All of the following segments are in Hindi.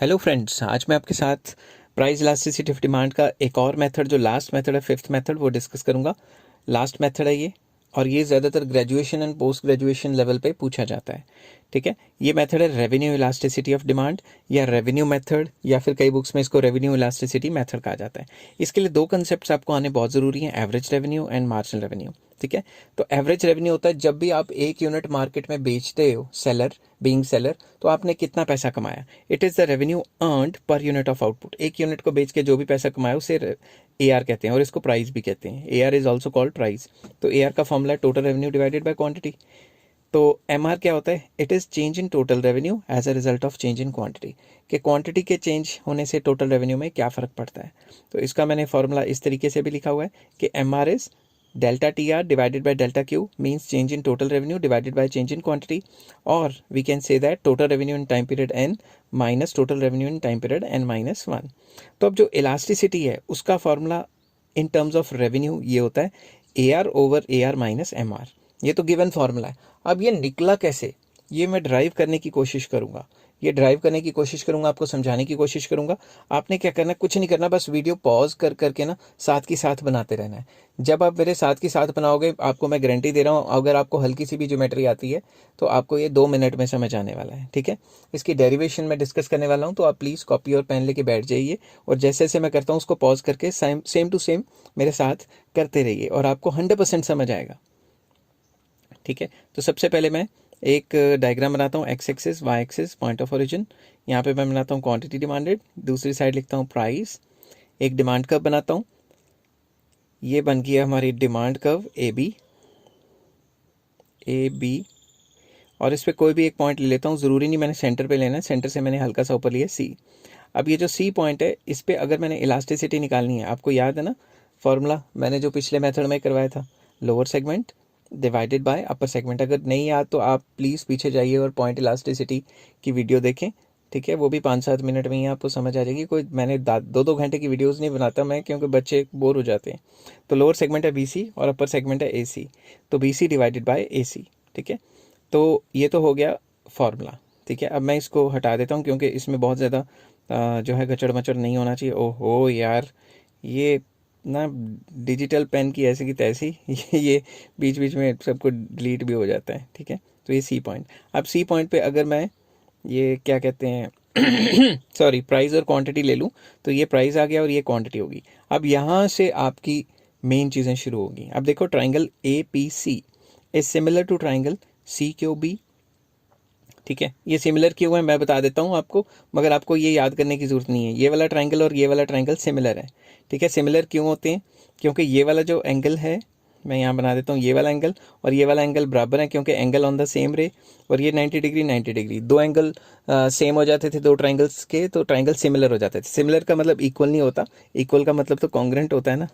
हेलो फ्रेंड्स, आज मैं आपके साथ प्राइस इलास्टिसिटी ऑफ डिमांड का एक और मेथड, जो लास्ट मेथड है, फिफ्थ मेथड, वो डिस्कस करूंगा। लास्ट मेथड है ये, और ये ज़्यादातर graduation and post graduation level पे पूछा जाता है। ठीक है, ये मेथड है रेवेन्यू इलास्टिसिटी ऑफ डिमांड या रेवेन्यू मेथड, या फिर कई बुक्स में इसको रेवेन्यू इलास्टिसिटी मेथड कहा जाता है। इसके लिए दो कंसेप्ट आपको आने बहुत ज़रूरी हैं, average revenue and marginal revenue. ठीक है, तो एवरेज रेवेन्यू होता है जब भी आप एक यूनिट मार्केट में बेचते हो, बीइंग सेलर, तो आपने कितना पैसा कमाया। It is the revenue earned per unit of output. एक यूनिट को बेच के जो भी पैसा कमाया उसे AR कहते हैं, और इसको प्राइस भी कहते हैं। AR is also called price. तो AR का formula total revenue divided by quantity. तो MR क्या होता है? It is change in total revenue as a result of change in quantity. कि क्वांटिटी के चेंज होने से टोटल रेवेन्यू में क्या फ़र्क पड़ता है। तो इसका मैंने फॉर्मूला इस तरीके से भी लिखा हुआ है कि MR is delta TR divided by delta Q, means change in total revenue divided by change in quantity, or we can say that total revenue in time period n minus total revenue in time period n minus 1। तो अब जो elasticity है उसका formula in terms of revenue ये होता है AR over AR minus MR। ये तो गिवन फॉर्मूला है। अब ये निकला कैसे, ये मैं ड्राइव करने की कोशिश करूंगा। आपको समझाने की कोशिश करूंगा। आपने क्या करना है, कुछ नहीं करना, बस वीडियो पॉज कर करके ना साथ की साथ बनाते रहना है। जब आप मेरे साथ की साथ बनाओगे, आपको मैं गारंटी दे रहा हूँ, अगर आपको हल्की सी भी ज्योमेट्री आती है तो आपको ये 2 मिनट में समझ आने वाला है। ठीक है, इसकी डेरिवेशन में डिस्कस करने वाला हूँ, तो आप प्लीज़ कॉपी और पेन लेके बैठ जाइए, और जैसे जैसे मैं करता हूँ उसको पॉज करके सेम टू सेम मेरे साथ करते रहिए, और आपको 100% समझ आएगा। ठीक है, तो सबसे पहले मैं एक डायग्राम बनाता हूँ, X axis Y axis point of origin. यहाँ पे मैं बनाता हूँ क्वांटिटी डिमांडेड, दूसरी साइड लिखता हूँ प्राइस। एक डिमांड कर्व बनाता हूँ, ये बन गया हमारी डिमांड कर्व ए बी, और इस पर कोई भी एक पॉइंट ले लेता हूँ, ज़रूरी नहीं मैंने सेंटर पे लेना है, सेंटर से मैंने हल्का सा ऊपर लिया C। अब ये जो C पॉइंट है, इस पर अगर मैंने इलास्टिसिटी निकालनी है, आपको याद है ना फॉर्मूला मैंने जो पिछले मेथड में करवाया था, lower segment divided by upper segment. अगर नहीं याद तो आप प्लीज़ पीछे जाइए और पॉइंट इलास्टिसिटी की वीडियो देखें। ठीक है, वो भी 5-7 मिनट में ही आपको समझ आ जाएगी। कोई मैंने 2-2 घंटे की वीडियोस नहीं बनाता मैं, क्योंकि बच्चे बोर हो जाते हैं। तो लोअर सेगमेंट है BC और अपर सेगमेंट है AC, तो BC डिवाइडेड बाय AC। ठीक है, तो ये तो हो गया फॉर्मूला। ठीक है, अब मैं इसको हटा देता हूँ, क्योंकि इसमें बहुत ज़्यादा जो है गचड़ मचड़ नहीं होना चाहिए। ओहो यार, ये ना डिजिटल पेन की ऐसी की तैसी ये बीच बीच में सबको डिलीट भी हो जाता है। ठीक है, तो ये C पॉइंट। अब C पॉइंट पे अगर मैं ये क्या कहते हैं सॉरी, प्राइस और क्वांटिटी ले लूँ, तो ये प्राइस आ गया और ये क्वांटिटी होगी। अब यहाँ से आपकी मेन चीज़ें शुरू होगी। अब देखो, triangle APC is similar to triangle CQB। ठीक है, ये सिमिलर क्यों है मैं बता देता हूँ आपको, मगर आपको ये याद करने की ज़रूरत नहीं है। ये वाला ट्राइंगल और ये वाला ट्राइंगल सिमिलर है। ठीक है, सिमिलर क्यों होते हैं? क्योंकि ये वाला जो एंगल है, मैं यहाँ बना देता हूँ, ये वाला एंगल और ये वाला एंगल बराबर है, क्योंकि एंगल ऑन द सेम रे। और ये 90 डिग्री 90 डिग्री, दो एंगल सेम हो जाते थे दो ट्राइंगल्स के, तो ट्राइंगल सिमिलर हो जाते थे। सिमिलर का मतलब इक्वल नहीं होता, इक्वल का मतलब तो कॉन्ग्रेंट होता है ना।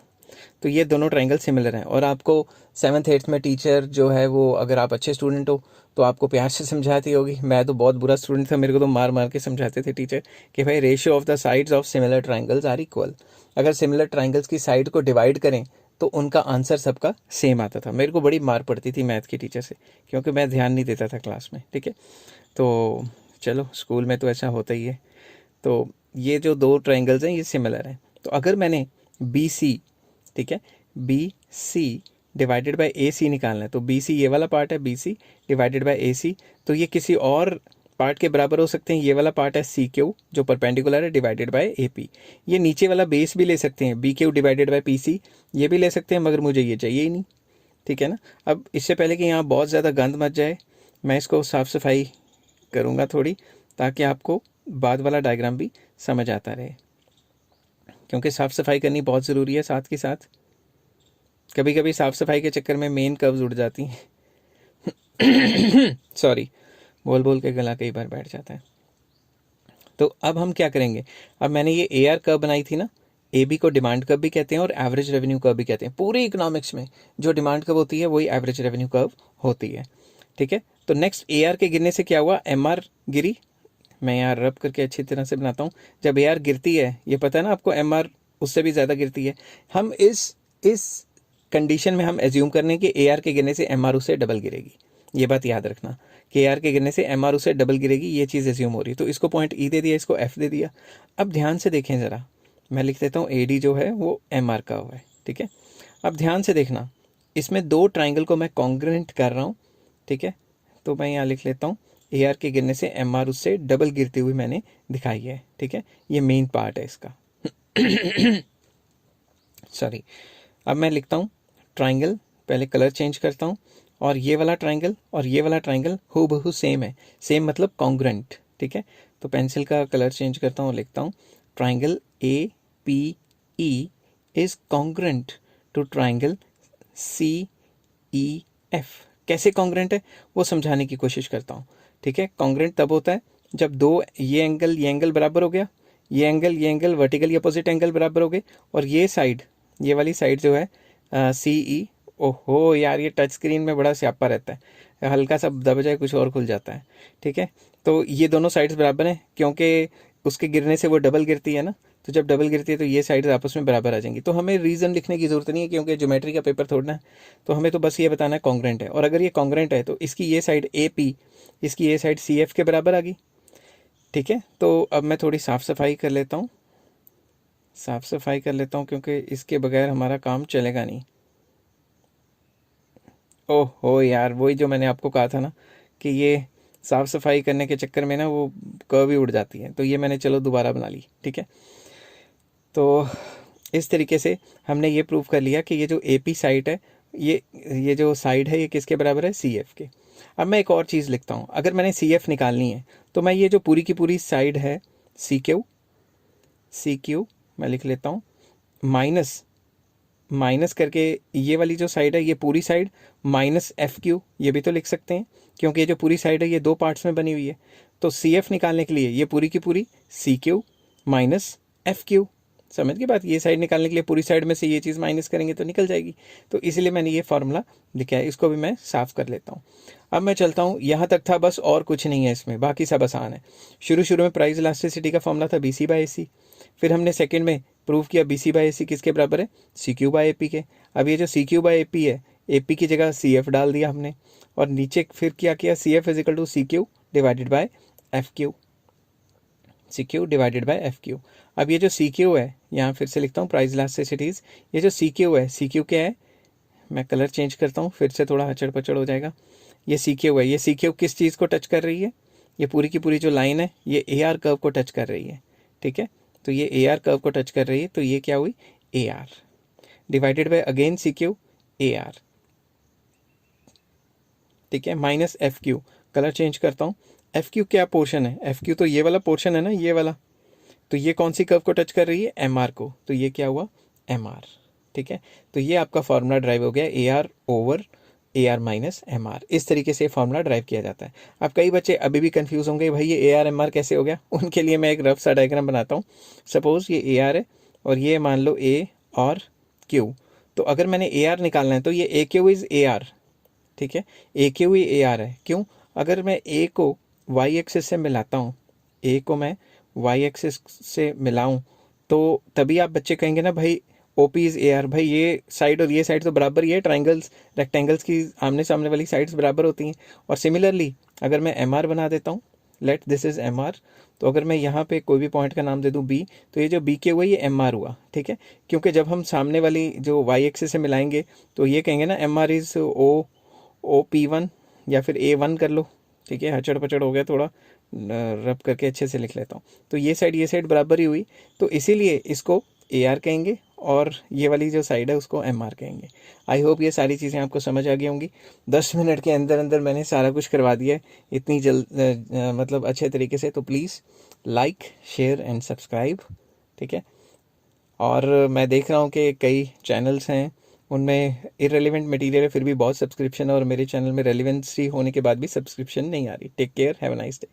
तो ये दोनों ट्राइंगल सिमिलर हैं। और आपको 7th 8th में टीचर जो है वो, अगर आप अच्छे स्टूडेंट हो तो आपको प्यार से समझाती होगी। मैं तो बहुत बुरा स्टूडेंट था, मेरे को तो मार मार के समझाते थे टीचर कि भाई ratio of the sides of similar triangles are equal. अगर सिमिलर ट्राइंगल्स की साइड को डिवाइड करें तो उनका आंसर सबका सेम आता था। मेरे को बड़ी मार पड़ती थी मैथ की टीचर से, क्योंकि मैं ध्यान नहीं देता था क्लास में। ठीक है, तो चलो स्कूल में तो ऐसा होता ही है। तो ये जो दो ट्राइंगल्स हैं ये सिमिलर हैं। तो अगर मैंने BC, ठीक है, BC डिवाइडेड बाय AC निकालना है, तो BC ये वाला पार्ट है, BC डिवाइडेड बाय AC, तो ये किसी और पार्ट के बराबर हो सकते हैं। ये वाला पार्ट है CQ जो परपेंडिकुलर है, डिवाइडेड बाय AP। ये नीचे वाला बेस भी ले सकते हैं, BQ डिवाइडेड बाय PC, ये भी ले सकते हैं, मगर मुझे ये चाहिए ही नहीं। ठीक है ना। अब इससे पहले कि यहाँ बहुत ज़्यादा गंद मच जाए, मैं इसको साफ़ सफाई करूँगा थोड़ी, ताकि आपको बाद वाला डायग्राम भी समझ आता रहे, क्योंकि साफ़ सफाई करनी बहुत ज़रूरी है। साथ के साथ कभी कभी साफ़ सफाई के चक्कर में मेन कर्व्स उड़ जाती हैं सॉरी, बोल बोल के गला कई बार बैठ जाता है। तो अब हम क्या करेंगे, अब मैंने ये AR कर्व बनाई थी ना, AB को डिमांड कर्व भी कहते हैं और एवरेज रेवेन्यू कर्व भी कहते हैं। पूरे इकोनॉमिक्स में जो डिमांड कर्व होती है वही एवरेज रेवेन्यू कर्व होती है। ठीक है, तो नेक्स्ट AR के गिरने से क्या हुआ, MR गिरी। मैं यहाँ रब करके अच्छी तरह से बनाता हूँ। जब AR गिरती है, ये पता है ना आपको, MR उससे भी ज़्यादा गिरती है। हम इस कंडीशन में हम एज्यूम करने कि AR के गिरने से MR उससे डबल गिरेगी। ये बात याद रखना, के आर के गिरने से एम आर उससे डबल गिरेगी, ये चीज़ एज्यूम हो रही है। तो इसको पॉइंट ई दे दिया, इसको एफ दे दिया। अब ध्यान से देखें ज़रा, मैं लिख देता हूँ ए डी जो है वो एम आर का हुआ है, ठीक है। अब ध्यान से देखना, इसमें दो ट्राइंगल को मैं कॉन्ग्रुएंट कर रहा हूँ, ठीक है। तो मैं यहाँ लिख लेता हूँ ए आर के गिरने से एम आर उससे डबल गिरती हुई मैंने दिखाई है, ठीक है। ये मेन पार्ट है इसका। सॉरी। अब मैं लिखता हूँ ट्राइंगल, पहले कलर चेंज करता हूँ, और ये वाला ट्राइंगल और ये वाला ट्राइंगल हूबहू सेम है, सेम मतलब कॉन्ग्रुएंट, ठीक है। तो पेंसिल का कलर चेंज करता हूँ, लिखता हूँ triangle A P E is congruent to triangle C E F. कैसे कॉन्ग्रुएंट है वो समझाने की कोशिश करता हूँ, ठीक है। कॉन्ग्रुएंट तब होता है जब दो ये एंगल बराबर हो गया, ये एंगल वर्टिकली अपोजिट एंगल बराबर हो गए, और ये साइड, ये वाली साइड जो है सी ई, ओहो यार ये टच स्क्रीन में बड़ा स्यापा रहता है, हल्का सा दब जाए कुछ और खुल जाता है, ठीक है। तो ये दोनों साइड्स बराबर हैं, क्योंकि उसके गिरने से वो डबल गिरती है ना, तो जब डबल गिरती है तो ये साइड्स आपस में बराबर आ जाएंगी। तो हमें रीज़न लिखने की ज़रूरत नहीं है, क्योंकि ज्योमेट्री का पेपर थोड़ा है, तो हमें तो बस ये बताना है कॉन्ग्रुएंट है। और अगर ये कॉन्ग्रुएंट है तो इसकी ये साइड ए पी, इसकी ये साइड सी एफ के बराबर आ गई, ठीक है। तो अब मैं थोड़ी साफ़ सफाई कर लेता हूँ, क्योंकि इसके बगैर हमारा काम चलेगा नहीं। ओहो यार, वही जो मैंने आपको कहा था ना कि ये साफ़ सफाई करने के चक्कर में ना वो कर्व ही उड़ जाती है, तो ये मैंने चलो दोबारा बना ली, ठीक है। तो इस तरीके से हमने ये प्रूव कर लिया कि ये जो ए पी साइड है, ये जो साइड है ये किसके बराबर है, सी एफ के। अब मैं एक और चीज़ लिखता हूँ, अगर मैंने सी एफ निकालनी है तो मैं ये जो पूरी की पूरी साइड है सी क्यू मैं लिख लेता हूँ, माइनस करके ये वाली जो साइड है ये पूरी साइड माइनस एफ क्यू, ये भी तो लिख सकते हैं, क्योंकि ये जो पूरी साइड है ये दो पार्ट्स में बनी हुई है। तो सी एफ निकालने के लिए ये पूरी की पूरी C Q minus F Q, समझ के बात। ये साइड निकालने के लिए पूरी साइड में से ये चीज़ माइनस करेंगे तो निकल जाएगी, तो इसलिए मैंने ये फार्मूला लिखा है, इसको भी मैं साफ़ कर लेता हूँ। अब मैं चलता हूँ, यहाँ तक था बस, और कुछ नहीं है इसमें, बाकी सब आसान है। शुरू में प्राइस इलास्टिसिटी का फॉर्मूला था बी सी बाई ए सी, फिर हमने सेकंड में प्रूव किया बी सी बाई ए सी किसके बराबर है, C Q by A P के। अब ये जो C Q by A P है, ए पी की जगह सी एफ डाल दिया हमने, और नीचे फिर क्या किया, C F equal to C Q divided by F Q, C Q divided by F Q. अब ये जो सी क्यू है, यहाँ फिर से लिखता हूँ प्राइस इलास्टिसिटीज़, ये जो सी क्यू है, सी क्यू क्या है, मैं कलर चेंज करता हूँ फिर से, थोड़ा हचड़ पचड़ हो जाएगा। ये सी क्यू है, ये सी क्यू किस चीज़ को टच कर रही है, ये पूरी की पूरी जो लाइन है ये ए आर कर्व को टच कर रही है, ठीक है। तो ये ए आर कर्व को टच कर रही है, तो ये क्या हुई, A R divided by again C Q A R, ठीक है, minus F Q. Colour change करता हूँ, एफ क्यू क्या पोर्शन है, एफ क्यू तो ये वाला पोर्शन है ना, ये वाला, तो ये कौन सी कर्व को टच कर रही है, एम आर को, तो ये क्या हुआ, एम आर, ठीक है। तो ये आपका फार्मूला ड्राइव हो गया, A R over A R minus M R. इस तरीके से फार्मूला ड्राइव किया जाता है। अब कई बच्चे अभी भी कंफ्यूज होंगे, भाई ये ए आर एम आर कैसे हो गया, उनके लिए मैं एक रफ सा डायग्राम बनाता हूँ। सपोज ये ए आर है और ये मान लो ए और क्यू, तो अगर मैंने ए आर निकालना है तो ये ए क्यू इज़ ए आर, ठीक है, ए क्यू ही ए आर है। क्यों, अगर मैं ए को वाई एक्सिस से मिलाता हूँ, ए को मैं वाई एक्सिस से मिलाऊँ, तो तभी आप बच्चे कहेंगे ना भाई O P is A R, भाई ये साइड और ये साइड तो बराबर ही है, ट्राइंगल्स रेक्टेंगल्स की आमने सामने वाली साइड्स बराबर होती हैं। और सिमिलरली अगर मैं एम आर बना देता हूँ, let this is M R, तो अगर मैं यहाँ पे कोई भी पॉइंट का नाम दे दूँ बी, तो ये जो बी के हुआ ये एम आर हुआ, ठीक है। क्योंकि जब हम सामने वाली जो वाई एक्सिस से मिलाएंगे तो ये कहेंगे ना M R is O P one, या फिर ए वन कर लो, ठीक है। हचड़ पचड़ हो गया थोड़ा, रब करके अच्छे से लिख लेता हूँ। तो ये साइड बराबर ही हुई, तो इसीलिए इसको ए आर कहेंगे और ये वाली जो साइड है उसको एम आर कहेंगे। आई होप ये सारी चीज़ें आपको समझ आ गई होंगी। 10 मिनट के अंदर अंदर मैंने सारा कुछ करवा दिया है इतनी मतलब अच्छे तरीके से। तो please like share and subscribe, ठीक है। और मैं देख रहा हूँ कि कई चैनल्स हैं उनमें इररेलेवेंट मटेरियल है, फिर भी बहुत सब्सक्रिप्शन है, और मेरे चैनल में रेलिवेंसी होने के बाद भी सब्सक्रिप्शन नहीं आ रही। Take care, have a nice day.